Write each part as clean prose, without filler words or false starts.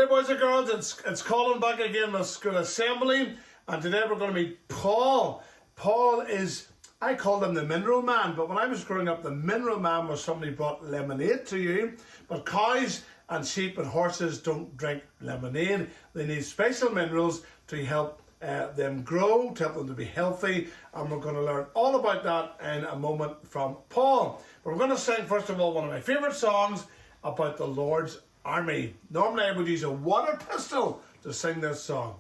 G'day boys and girls, it's Colin back again with School Assembly, and today we're going to meet Paul. Paul is, I called him the Mineral Man, but when I was growing up, the Mineral Man was somebody who brought lemonade to you. But cows and sheep and horses don't drink lemonade. They need special minerals to help them grow, to help them to be healthy, and we're going to learn all about that in a moment from Paul. But we're going to sing, first of all, one of my favourite songs about the Lord's Army. Normally I would use a water pistol to sing this song.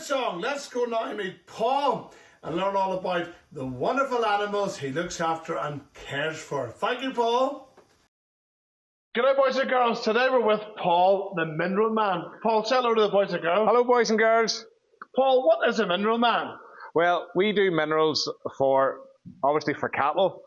Song. Let's go now and meet Paul and learn all about the wonderful animals he looks after and cares for. Thank you, Paul. G'day boys and girls, today we're with Paul, the Mineral Man. Paul, say hello to the boys and girls. Hello boys and girls. Paul, what is a Mineral Man? Well, we do minerals obviously for cattle,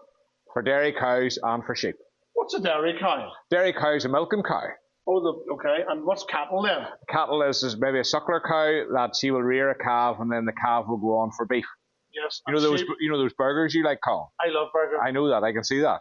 for dairy cows and for sheep. What's a dairy cow? Dairy cow is a milking cow. Oh, okay, and what's cattle then? Cattle is maybe a suckler cow that she will rear a calf and then the calf will go on for beef. Yes. You know those burgers you like, Colin? I love burgers. I know that, I can see that.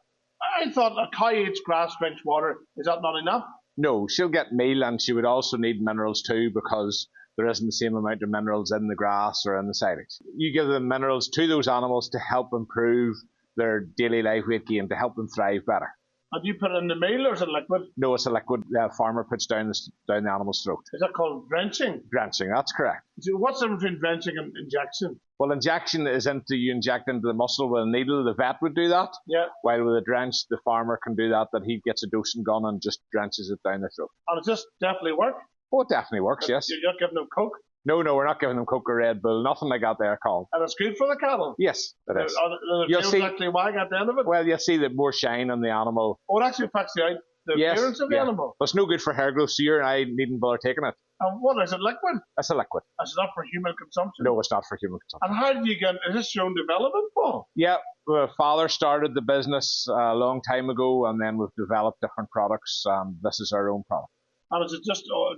I thought a cow eats grass, drinks water. Is that not enough? No, she'll get meal and she would also need minerals too because there isn't the same amount of minerals in the grass or in the silage. You give them minerals to those animals to help improve their daily life weight gain, to help them thrive better. And you put it in the meal or is it liquid? No, it's a liquid the farmer puts down the animal's throat. Is that called drenching? Drenching, that's correct. So what's the difference between drenching and injection? Well, injection is you inject into the muscle with a needle. The vet would do that. Yeah. While with a drench, the farmer can do that he gets a dosing gun and just drenches it down their throat. And does this definitely work? Oh, it definitely works, yes. You're not giving them Coke? No, we're not giving them Coke or Red Bull, nothing like that there, Colin. And it's good for the cattle? Yes, it is. You'll see actually wag at the end of it? Well, you'll see the more shine on the animal. Oh, it actually affects the appearance of the animal? But it's no good for hair growth, so you and I needn't bother taking it. And what is it, liquid? It's a liquid. It's not for human consumption? No, it's not for human consumption. And how did you get, is this your own development, Paul? Yeah, my father started the business a long time ago and then we've developed different products and this is our own product. And is it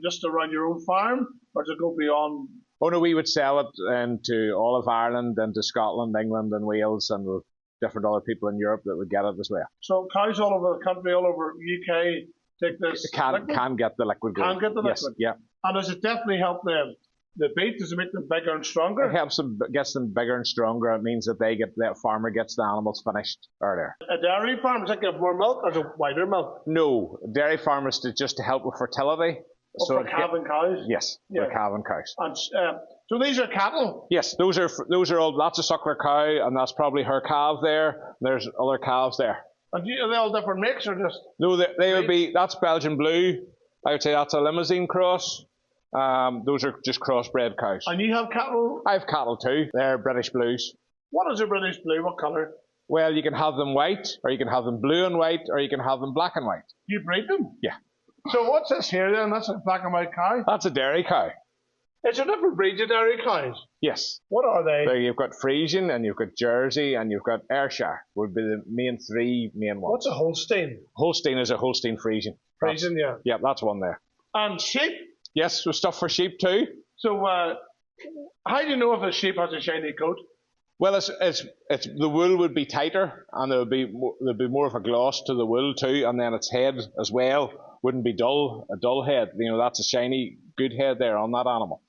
just around your own farm or does it go beyond? Oh no, we would sell it into all of Ireland, into Scotland, England and Wales and with different other people in Europe that would get it as well. So cows all over the country, all over UK, take this liquid? Can get the liquid. Can get the liquid? Yes, yeah. And does it definitely help them? The beef, does it make them bigger and stronger? It helps them, gets them bigger and stronger. It means that that farmer gets the animals finished earlier. A dairy farm, does it give more milk or is it whiter milk? No, dairy farmers just to help with fertility. For calving cows? Yes, for calving cows. And so these are cattle? Yes, those are all, that's a suckler cow and that's probably her calf there. There's other calves there. And are they all different makes or just? No, they would be, that's Belgian Blue. I would say that's a Limousin cross. Those are just crossbred cows. And you have cattle? I have cattle too. They're British Blues. What is a British Blue? What colour? Well, you can have them white, or you can have them blue and white, or you can have them black and white. You breed them? Yeah. So what's this here then? That's a black and white cow? That's a dairy cow. Is there different breeds of dairy cows? Yes. What are they? So you've got Friesian, and you've got Jersey, and you've got Ayrshire, would be the three main ones. What's a Holstein? Holstein is a Holstein Friesian. Friesian, yeah. Yeah, that's one there. And sheep? Yes, with stuff for sheep too. So how do you know if a sheep has a shiny coat? Well, it's the wool would be tighter, and there'd be more of a gloss to the wool too, and then its head as well wouldn't be dull, a dull head. You know, that's a shiny, good head there on that animal.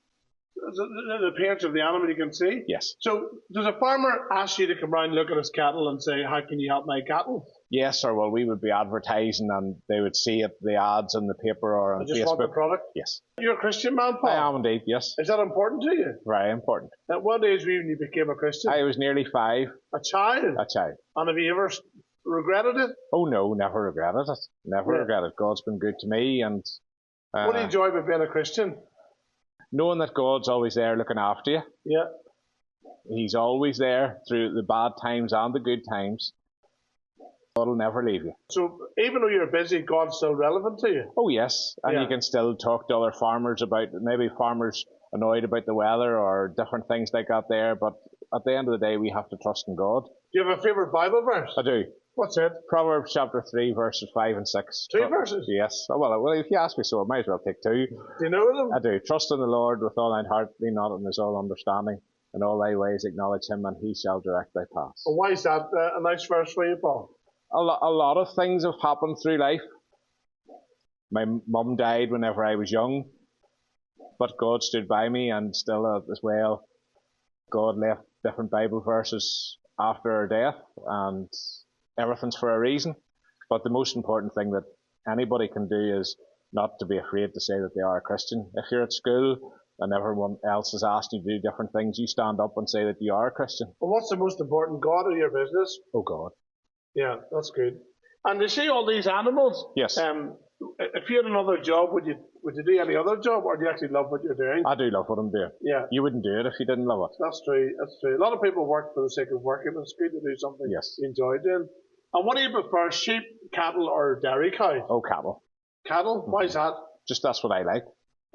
The appearance of the animal you can see? Yes. So does a farmer ask you to come round and look at his cattle and say, how can you help my cattle? Yes, or well, we would be advertising and they would see it, the ads in the paper or on I just Facebook. want the product? Yes. You're a Christian man, Paul? I am indeed, yes. Is that important to you? Very important. At what age were you when you became a Christian? I was nearly 5. A child? A child. And have you ever regretted it? Oh no, never regretted it. Never regretted it. God's been good to me, and What do you enjoy about being a Christian? knowing that God's always there looking after you. Yeah. He's always there through the bad times and the good times. God will never leave you. So even though you're busy, God's still relevant to you? Oh yes, and you can still talk to other farmers about, maybe farmers annoyed about the weather or different things like that there, but at the end of the day we have to trust in God. Do you have a favourite Bible verse? I do. What's it? Proverbs chapter 3 verses 5 and 6. 2 verses? Yes. Oh, well, if you ask me so, I might as well take 2. Do you know them? I do. Trust in the Lord with all thine heart, lean not on his own understanding. In all thy ways acknowledge him, and he shall direct thy paths. Well, why is that a nice verse for you, Paul? A lot of things have happened through life. My mum died whenever I was young, but God stood by me, and still as well, God left different Bible verses after her death, and everything's for a reason. But the most important thing that anybody can do is not to be afraid to say that they are a Christian. If you're at school and everyone else has asked you to do different things, you stand up and say that you are a Christian. Well, what's the most important, God or your business? Oh God. Yeah, that's good. And you see all these animals? Yes. If you had another job, would you do any other job, or do you actually love what you're doing? I do love what I'm doing. Yeah. You wouldn't do it if you didn't love it. That's true. That's true. A lot of people work for the sake of working, but it's good to do something Yes. you enjoy doing. And what do you prefer, sheep, cattle, or dairy cows? Oh, cattle. Cattle? Why is that? Just that's what I like.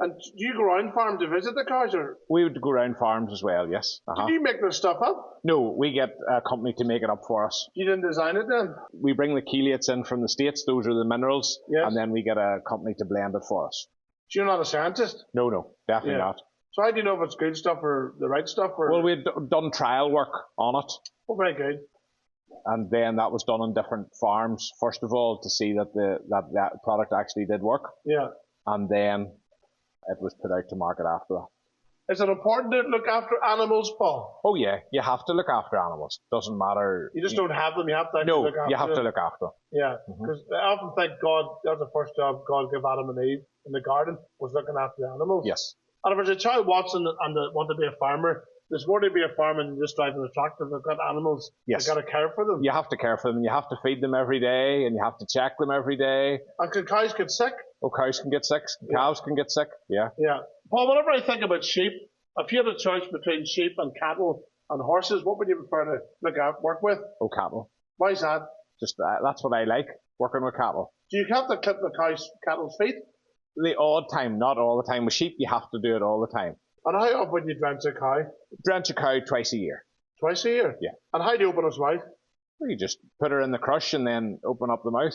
And do you go around farm to visit the cows, or We would go around farms as well, yes. did you make this stuff up? No, we get a company to make it up for us. You didn't design it then? We bring the chelates in from the States, those are the minerals, Yes. and then we get a company to blend it for us. So you're not a scientist? No, definitely Yeah. not. So how do you know if it's good stuff or the right stuff? Or... Well, we'd done trial work on it, Oh, very good. and then that was done on different farms, first of all, to see that that product actually did work, Yeah. and then it was put out to market after that. Is it important to look after animals, Paul? Oh yeah, you have to look after animals. Doesn't matter. You just don't have them, you have to actually No, look after you have them. to look after them. Yeah, because I often think God, that's the first job God gave Adam and Eve in the garden, was looking after the animals. Yes. And if there's a child watching and they want to be a farmer, there's more to be a farmer than just driving a tractor. They've got animals. Yes. They've got to care for them. You have to care for them, you have to feed them every day, and you have to check them every day. And can cows get sick? Oh, cows can get sick, cows can get sick, yeah. Yeah. Paul, whenever I think about sheep, if you had a choice between sheep and cattle and horses, what would you prefer to work with? Oh, cattle. Why is that? Just that's what I like, working with cattle. Do you have to clip the cattle's feet? The odd time, not all the time. With sheep, you have to do it all the time. And how often would you drench a cow? Drench a cow twice a year. Twice a year? Yeah. And how do you open its mouth? Well, you just put her in the crush and then open up the mouth.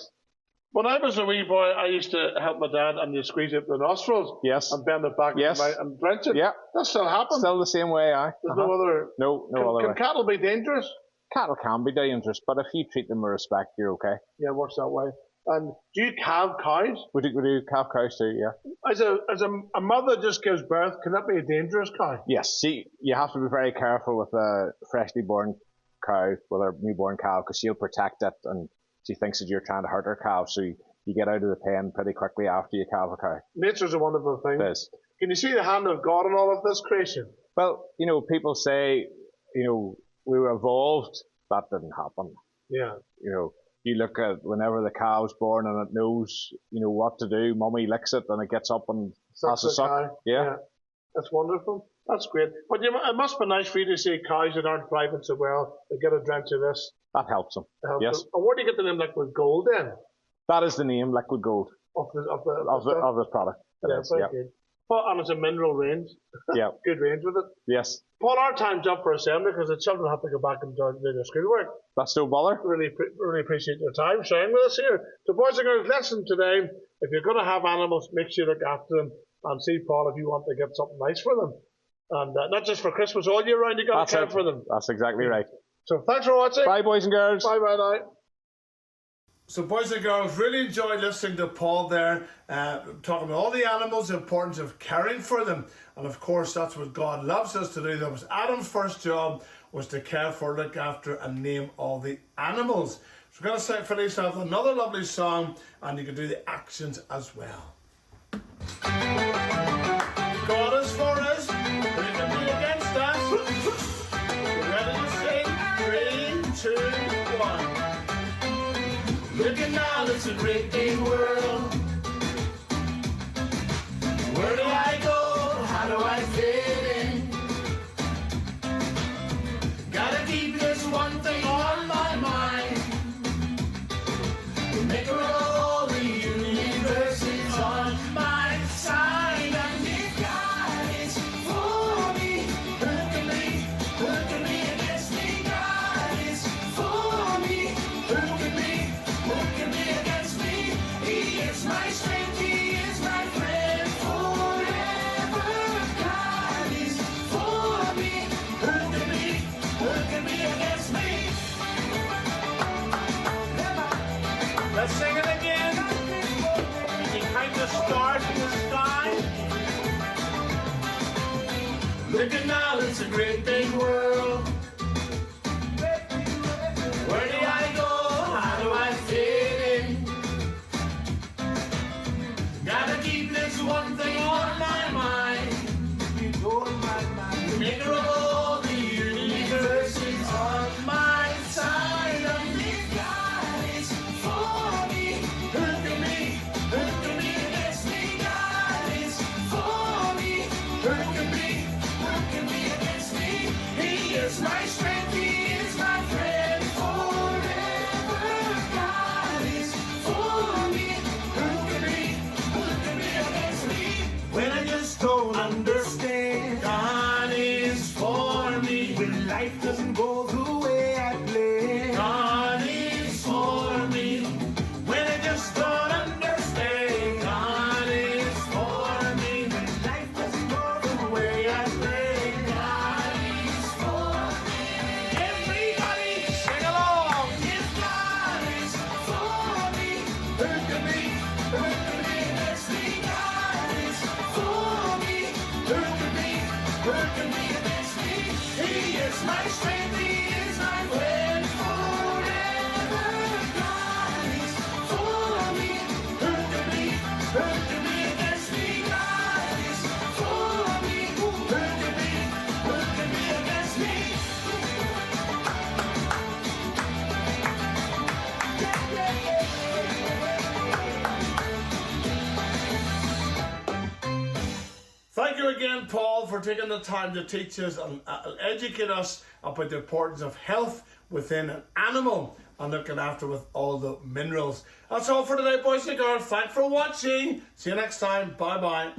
When I was a wee boy, I used to help my dad and you squeeze out the nostrils. Yes. And bend it back Yes. and drench it. Yeah. That still happens. Still the same way, aye. There's no other... No Can other way. cattle be dangerous? Cattle can be dangerous, but if you treat them with respect, you're okay. Yeah, it works that way. And do you calve cows? We do calf cows too, yeah. As a mother just gives birth, can that be a dangerous cow? Yes, see, you have to be very careful with a freshly born cow, with a newborn cow, because she'll protect it, and she thinks that you're trying to hurt her calf, so you get out of the pen pretty quickly after you calve a cow. Nature's a wonderful thing. It is. Can you see the hand of God in all of this creation? Well, people say, we were evolved. That didn't happen. Yeah. You look at whenever the cow's born and it knows, what to do, mummy licks it and it gets up and has a suck. Yeah. That's wonderful. That's great. But it must be nice for you to see cows that aren't thriving so well. They get a drench of this. That helps them. Yes. And where do you get the name Liquid Gold then? That is the name, Liquid Gold, Of of this product. It is, very good. Well, and it's a mineral range. Yeah. Good range with it. Yes. Paul, our time's up for assembly because the children have to go back and do their schoolwork. That's no bother. Really appreciate your time sharing with us here. So, boys and girls, lesson today: if you're going to have animals, make sure you look after them and see, Paul, if you want to get something nice for them, and not just for Christmas, all year round. You got to care for them. That's exactly right. So, thanks for watching. Bye, boys and girls. Bye now. So, boys and girls, really enjoyed listening to Paul there, talking about all the animals, the importance of caring for them. And of course, that's what God loves us to do. That was Adam's first job, was to care for, look after, and name all the animals. So we're going to finish off with another lovely song, and you can do the actions as well. God is for us, who can be against us? You ready to sing? 3, 2, 1. Look at now, it's a great big world. Where do I go? How do I fit in? Gotta keep this one thing on my mind. The maker of all the universe is on my side. And if God is for me, who can be against me? God is for me, who can be against me? He is my strength, He is my friend forever. God is for me, who can be against me? Let's sing it again. Can you count the stars in the sky? Look at now, it's a great big world. Where do I go? How do I fit in? Gotta keep this one thing on my mind. The maker of all the universe is on my side. And if God is for me, who can be against me? God is for me, who can be against me? He is my strength, He is my friend forever. God is for me, who can be against me? When I just don't understand, God is for me. When life doesn't go the way I planned, God is for me. When I just don't understand, God is for me. When life doesn't go the way I planned, God is for me. Everybody sing along. If God is for me, who can be against me? God is for me, who can be against me? He is my strength, He is my friend forever. God is for me, who can be against me? God is for me, who can be against me? Thank you again, Paul, for taking the time to teach us and educate us about the importance of health within an animal and looking after with all the minerals. That's all for today, boys and girls. Thanks for watching. See you next time. Bye-bye.